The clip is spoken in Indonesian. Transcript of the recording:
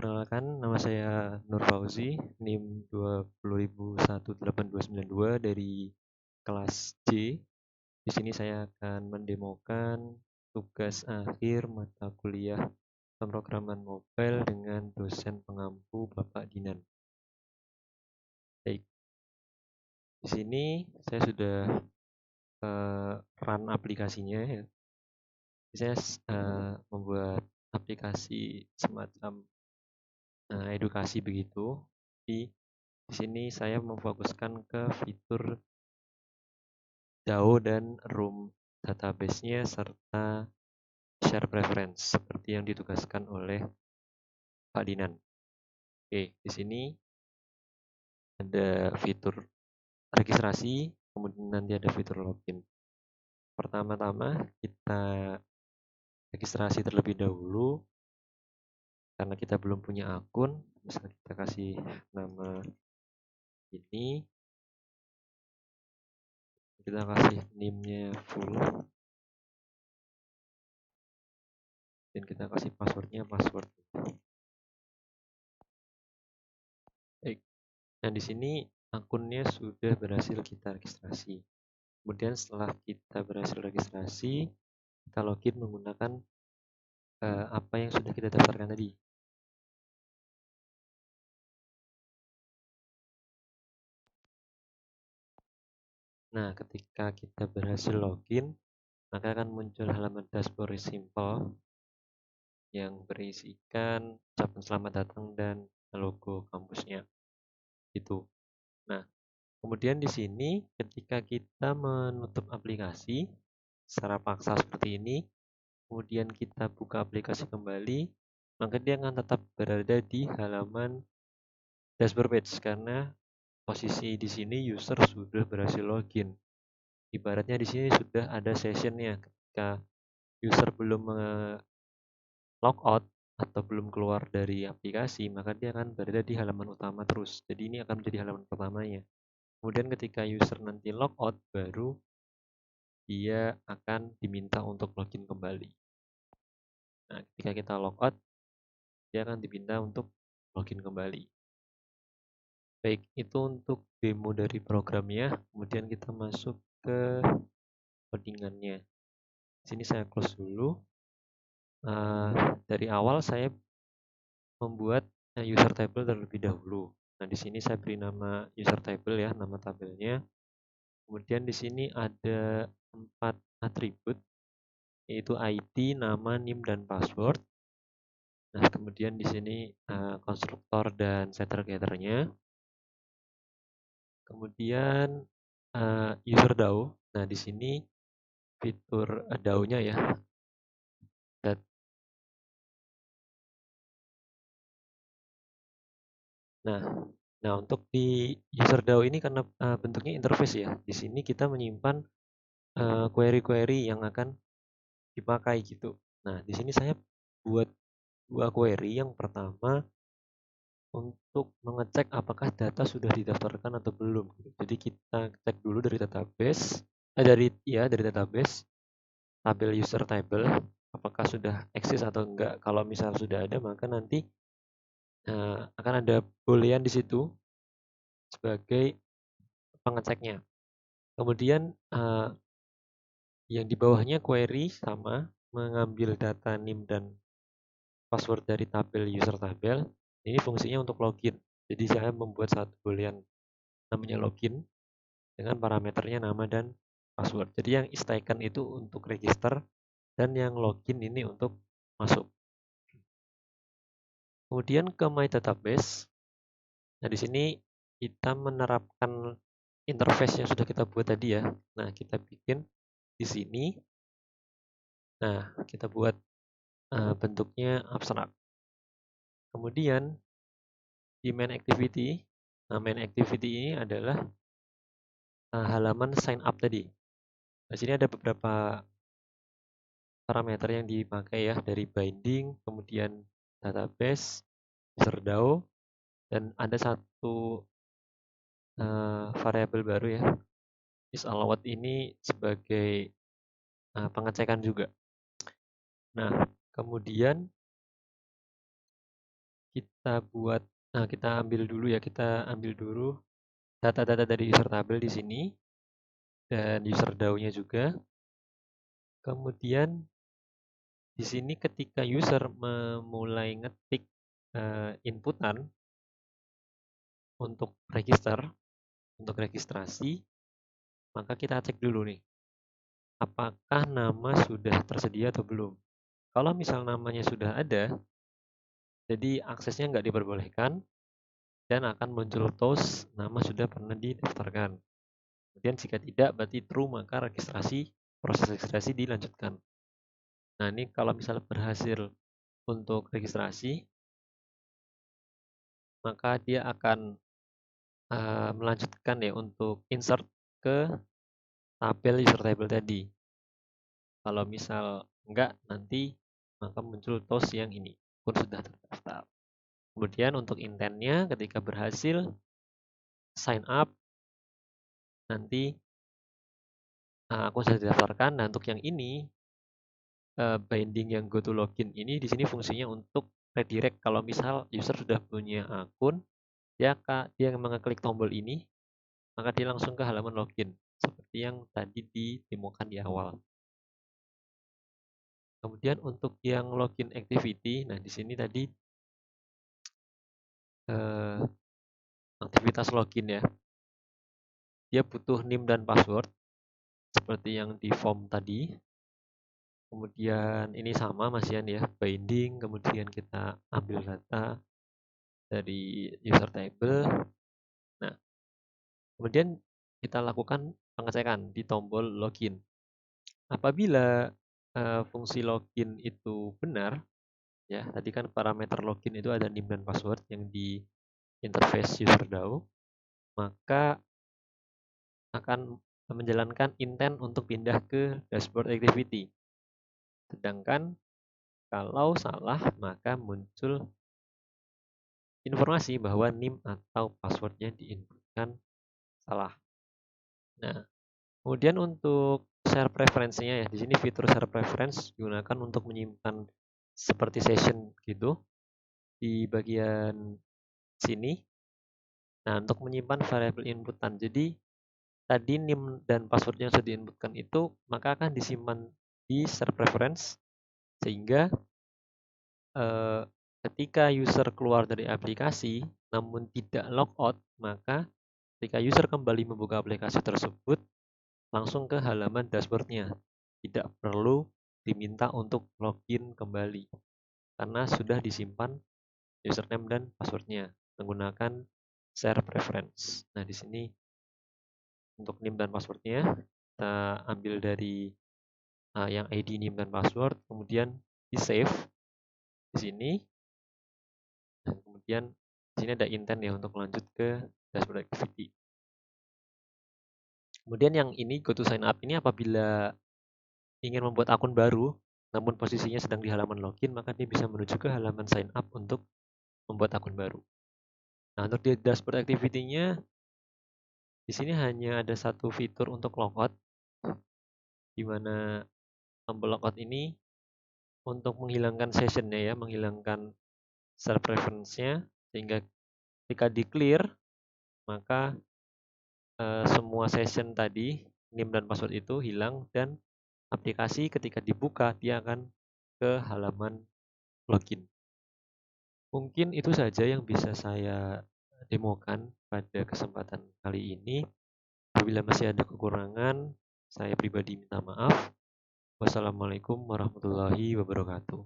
Perkenalkan, nama saya Nur Fauzi, NIM 20.18292 dari kelas C. Di sini saya akan mendemokan tugas akhir mata kuliah pemrograman mobile dengan dosen pengampu Bapak Dinan. Baik, di sini saya sudah run aplikasinya ya. Saya membuat aplikasi semacam edukasi begitu. Di sini saya memfokuskan ke fitur DAO dan room database-nya serta share preference seperti yang ditugaskan oleh Pak Dinan. Oke, di sini ada fitur registrasi, kemudian nanti ada fitur login. Pertama-tama kita registrasi terlebih dahulu karena kita belum punya akun. Misalnya kita kasih nama ini, kita kasih name-nya full, dan kita kasih password-nya password. Baik. Nah, di sini akunnya sudah berhasil kita registrasi. Kemudian setelah kita berhasil registrasi, kita login menggunakan apa yang sudah kita daftarkan tadi. Nah, ketika kita berhasil login, maka akan muncul halaman dashboard simple yang berisikan ucapan selamat datang dan logo kampusnya. Itu. Nah, kemudian di sini ketika kita menutup aplikasi secara paksa seperti ini, kemudian kita buka aplikasi kembali, maka dia akan tetap berada di halaman dashboard page karena posisi di sini user sudah berhasil login. Ibaratnya di sini sudah ada sessionnya. Ketika user belum log out atau belum keluar dari aplikasi, maka dia akan berada di halaman utama terus. Jadi ini akan menjadi halaman pertamanya. Kemudian ketika user nanti log out, baru dia akan diminta untuk login kembali. Nah, ketika kita log out, dia akan diminta untuk login kembali. Baik, itu untuk demo dari programnya. Kemudian kita masuk ke codingannya. Sini saya close dulu. Dari awal saya membuat user table terlebih dahulu. Nah, di sini saya beri nama user table ya, nama tabelnya. Kemudian di sini ada 4 atribut, yaitu ID, nama, NIM, dan password. Nah, kemudian di sini konstruktor dan setter getter-nya. Kemudian user DAO. Nah, di sini fitur DAO-nya ya. Nah, untuk di user DAO ini karena bentuknya interface ya. Di sini kita menyimpan query-query yang akan dipakai gitu. Nah, di sini saya buat 2 query. Yang pertama untuk mengecek apakah data sudah didaftarkan atau belum. Jadi kita cek dulu dari database, dari database tabel user table apakah sudah eksis atau enggak. Kalau misal sudah ada, maka nanti akan ada boolean di situ sebagai pengeceknya. Kemudian yang di bawahnya query sama mengambil data NIM dan password dari tabel user tabel. Ini fungsinya untuk login. Jadi saya membuat satu boolean namanya login dengan parameternya nama dan password. Jadi yang is taken itu untuk register dan yang login ini untuk masuk. Kemudian ke my database. Nah, di sini kita menerapkan interface yang sudah kita buat tadi ya. Nah, kita bikin di sini. Nah, kita buat bentuknya abstrak. Kemudian di main activity, main activity ini adalah halaman sign up tadi. Di sini ada beberapa parameter yang dipakai ya, dari binding, kemudian database, user DAO, dan ada satu variabel baru ya, is allowed ini sebagai pengecekan juga. Nah, kemudian kita ambil dulu ya, kita ambil dulu data-data dari user table di sini dan user DAO-nya juga. Kemudian di sini ketika user memulai ngetik inputan untuk untuk registrasi, maka kita cek dulu nih, apakah nama sudah tersedia atau belum. Kalau misal namanya sudah ada, jadi aksesnya nggak diperbolehkan dan akan muncul toast nama sudah pernah didaftarkan. Kemudian jika tidak, berarti true, maka proses registrasi dilanjutkan. Nah, ini kalau misalnya berhasil untuk registrasi, maka dia akan melanjutkan ya untuk insert ke tabel user table tadi. Kalau misal enggak, nanti maka muncul toast yang ini pun sudah terdaftar. Kemudian untuk intentnya ketika berhasil sign up, nanti akun sudah didaftarkan. Nah, untuk yang ini binding yang go to login ini di sini fungsinya untuk redirect kalau misal user sudah punya akun, dia mengeklik tombol ini, maka dia langsung ke halaman login seperti yang tadi didemokan di awal. Kemudian untuk yang login activity, nah di sini tadi aktivitas login ya, dia butuh NIM dan password seperti yang di form tadi. Kemudian ini sama Mas Yan ya, binding, kemudian kita ambil data dari user table. Nah, kemudian kita lakukan pengecekan di tombol login. Apabila fungsi login itu benar, ya tadi kan parameter login itu ada NIM dan password yang di interface user DAO, maka akan menjalankan intent untuk pindah ke dashboard activity. Sedangkan kalau salah, maka muncul informasi bahwa NIM atau passwordnya diinputkan salah. Nah, kemudian untuk share preferensinya ya, di sini fitur share preference digunakan untuk menyimpan seperti session gitu di bagian sini. Nah, untuk menyimpan variabel inputan. Jadi tadi NIM dan passwordnya yang sudah diinputkan itu maka akan disimpan di share preference sehingga ketika user keluar dari aplikasi namun tidak logout, maka ketika user kembali membuka aplikasi tersebut langsung ke halaman dashboardnya, tidak perlu diminta untuk login kembali karena sudah disimpan username dan passwordnya menggunakan share preference. Nah, di sini untuk NIM dan passwordnya kita ambil dari yang ID NIM dan password, kemudian di save di sini, dan kemudian di sini ada intent ya untuk lanjut ke dashboard activity. Kemudian yang ini go to sign up ini apabila ingin membuat akun baru, namun posisinya sedang di halaman login, maka dia bisa menuju ke halaman sign up untuk membuat akun baru. Nah, untuk di dashboard activity-nya di sini hanya ada satu fitur untuk logout, di mana tombol logout ini untuk menghilangkan session-nya ya, menghilangkan share preference-nya, sehingga ketika di clear, maka semua session tadi, NIM dan password itu hilang dan aplikasi ketika dibuka, dia akan ke halaman login. Mungkin itu saja yang bisa saya demokan pada kesempatan kali ini. Apabila masih ada kekurangan, saya pribadi minta maaf. Wassalamualaikum warahmatullahi wabarakatuh.